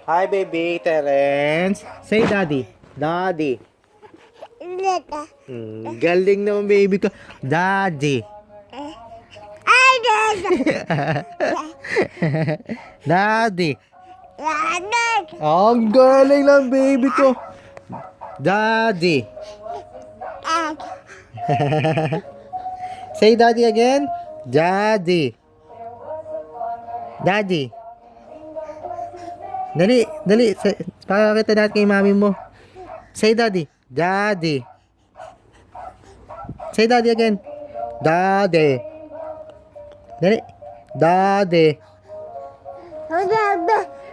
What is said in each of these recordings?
Hi, baby. Terence. Say daddy. Daddy. Galing naman, baby ko. Daddy. Daddy. Ang galing lang, baby ko. Daddy. Say daddy again. Daddy. Daddy. Dali, dali. Pakakita natin kay mami mo. Say daddy. Daddy. Say daddy again. Daddy. Dali. Daddy.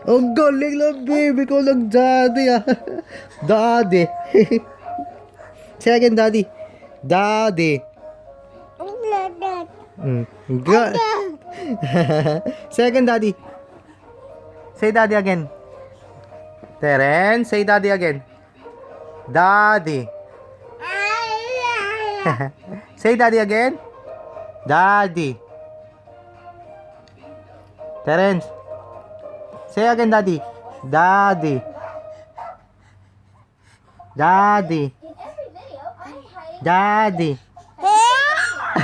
Ang galing lang, baby ko lang, daddy ah. Daddy. Say again, daddy. Daddy. Good. Say again, daddy. Say daddy again. Terence, say daddy again. Daddy. Say daddy again. Daddy. Terence. Say again, daddy. Daddy. Daddy. Daddy.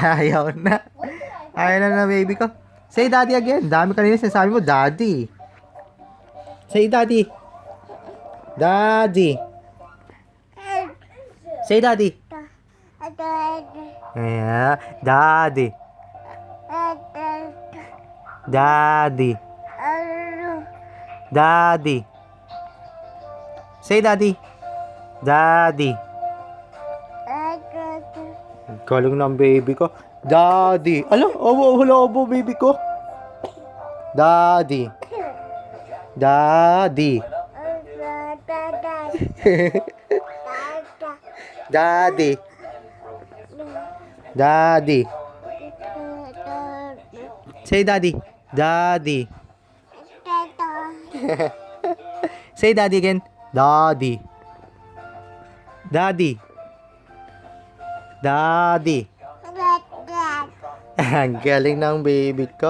Ayaw na. Ayaw na, baby ko. Say daddy again. Dami kanina sinasabi mo, daddy. Say daddy. Daddy. Say daddy. Yeah. Daddy. Daddy. Daddy. Say daddy. Daddy. Galing ng baby ko. Daddy. Ala, obo, baby ko. Daddy. Daddy. Daddy. Daddy. Say daddy. Daddy. Say daddy again. Daddy. Daddy. Daddy. Ang galing ng baby ko.